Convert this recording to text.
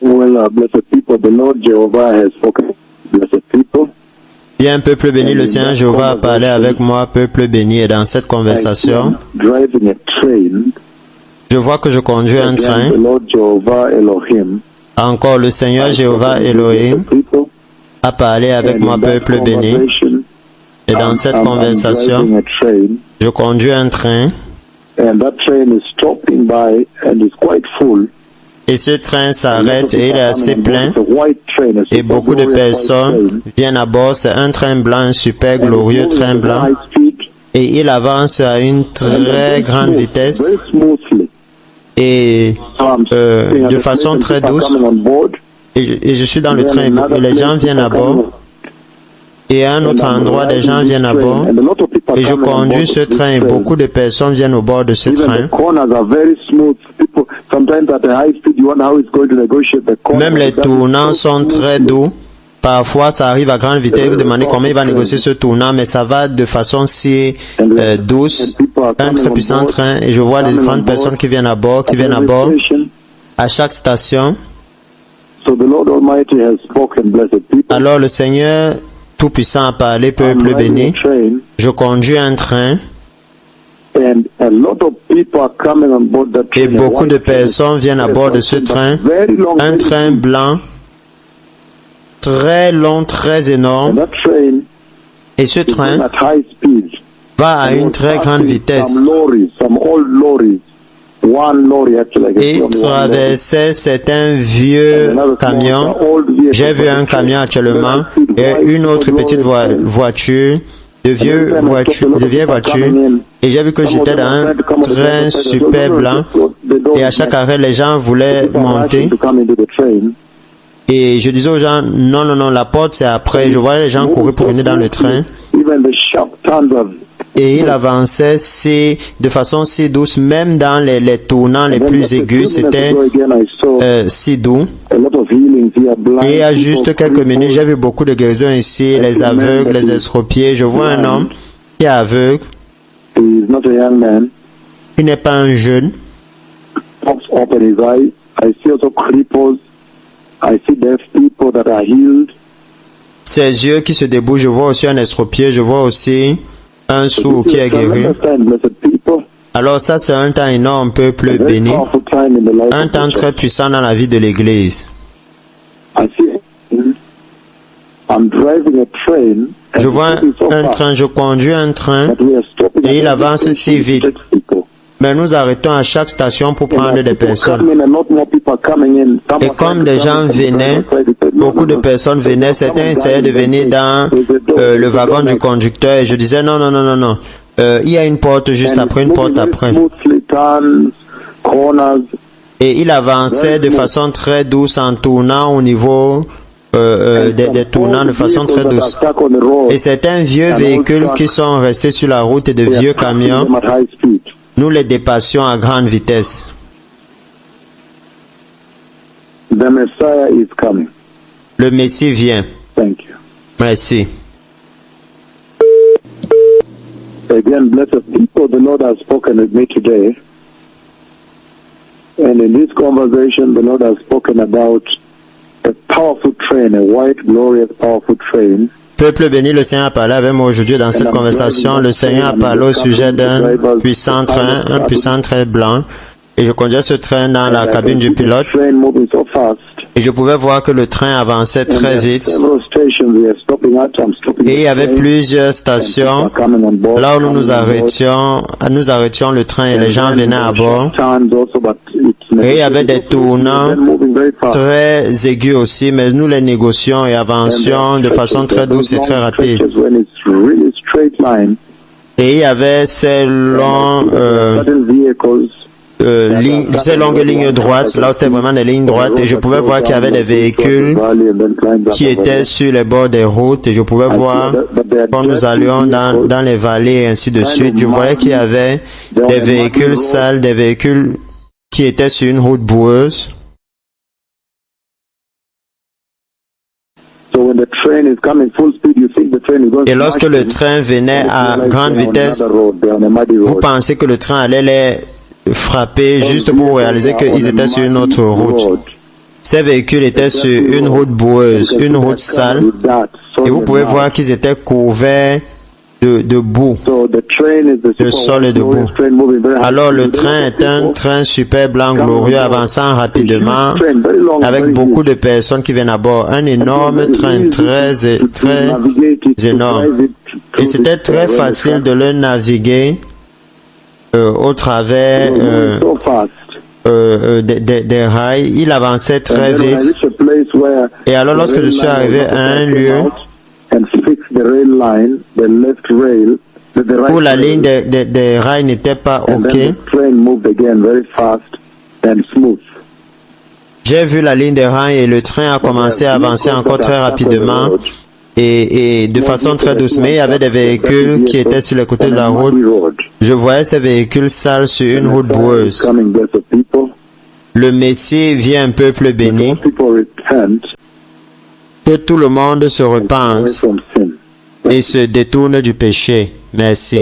Well, blessed people, the Lord Jehovah has spoken. Blessed people. Bien, peuple béni, le Seigneur Jéhovah a parlé avec moi, peuple béni, et dans cette conversation, Driving a train. je vois que je conduis un train. The Lord Jehovah Elohim. Encore, le Seigneur Jéhovah Elohim a parlé avec moi, peuple béni, et dans cette conversation, je conduis un train. And that train is stopping by and is quite full. Et ce train s'arrête et il est assez plein. Et beaucoup de personnes viennent à bord. C'est un train blanc, un super glorieux train blanc. Et il avance à une très grande vitesse. Et de façon très douce. Et je suis dans le train et les gens viennent à bord. Et à un autre endroit, des gens viennent à bord. Et je conduis ce train et beaucoup de personnes viennent au bord de ce train. Même les tournants sont très doux. Parfois, ça arrive à grande vitesse. Vous demandez comment il va négocier ce tournant, mais ça va de façon si douce. Un très puissant train. Et je vois les différentes personnes qui viennent à bord, à chaque station. Alors le Seigneur Tout-Puissant a parlé, peuple béni. Je conduis un train. Et beaucoup de personnes viennent à bord de ce train. Un train blanc, très long, très énorme. Et ce train va à une très grande vitesse. Et traversait certains vieux camions. J'ai vu un camion actuellement et une autre petite voiture, de vieilles voitures. Et j'ai vu que j'étais dans un train super blanc. Et à chaque arrêt, les gens voulaient monter. Et je disais aux gens, non, non, non, la porte c'est après. Je voyais les gens courir pour venir dans le train. Et il avançait de façon si douce, même dans les tournants les plus aigus, c'était si doux. Et il y a juste quelques minutes, j'ai vu beaucoup de guérisons ici, les aveugles, les estropiés. Je vois un homme qui est aveugle. Il n'est pas un jeune. Ses yeux qui se débouchent, je vois aussi un estropié, je vois aussi un sourd qui est guéri. Alors ça, c'est un temps énorme, peuple béni. Un temps très puissant dans la vie de l'Église. Je vois un train, je conduis un train et il avance si vite. Mais nous arrêtons à chaque station pour prendre des personnes. Et comme des gens venaient, beaucoup de personnes venaient, certains essayaient de venir dans le wagon du conducteur et je disais non, non, non, non, non. Il y a une porte juste après, une porte après. Et il avançait de façon très douce en tournant au niveau des tournants de façon très douce. Et certains vieux véhicules qui sont restés sur la route et de vieux camions, nous les dépassions à grande vitesse. Le Messie vient. Merci. Again, blessed people, the Lord has spoken with me today. And in this conversation, the Lord has spoken about a powerful train, a white, glorious, powerful train. Peuple béni, le Seigneur a parlé avec moi aujourd'hui dans cette conversation. Le Seigneur a parlé au sujet d'un puissant train, un puissant train blanc. Et je conduisais ce train dans la cabine du pilote. Et je pouvais voir que le train avançait très vite. Et il y avait plusieurs stations là où nous arrêtions le train et les gens venaient à bord. Et il y avait des tournants très aigus aussi, mais nous les négocions et avancions de façon très douce et très rapide. Et il y avait ces longues lignes droites, là où c'était vraiment des lignes droites, et je pouvais voir qu'il y avait des véhicules qui étaient sur les bords des routes, et je pouvais voir quand nous allions dans les vallées et ainsi de suite, je voyais qu'il y avait des véhicules sales, des véhicules qui étaient sur une route boueuse. Et lorsque le train venait à grande vitesse, vous pensez que le train allait les frapper juste pour réaliser qu'ils étaient sur une autre route. Ces véhicules étaient sur une route boueuse, une route sale, et vous pouvez voir qu'ils étaient couverts de boue. Le sol est de boue. Alors le train est un train super blanc glorieux avançant rapidement avec beaucoup de personnes qui viennent à bord. Un énorme train très énorme. Et c'était très facile de le naviguer au travers des rails. Il avançait très vite. Et alors lorsque je suis arrivé à un lieu où la ligne des rails n'était pas OK, j'ai vu la ligne des rails et le train a commencé à avancer encore très rapidement et de façon très douce. Mais il y avait des véhicules qui étaient sur les côtés de la route. Je voyais ces véhicules sales sur une route boueuse. Le Messie vient un peuple béni. Que tout le monde se repente et se détourne du péché. Merci.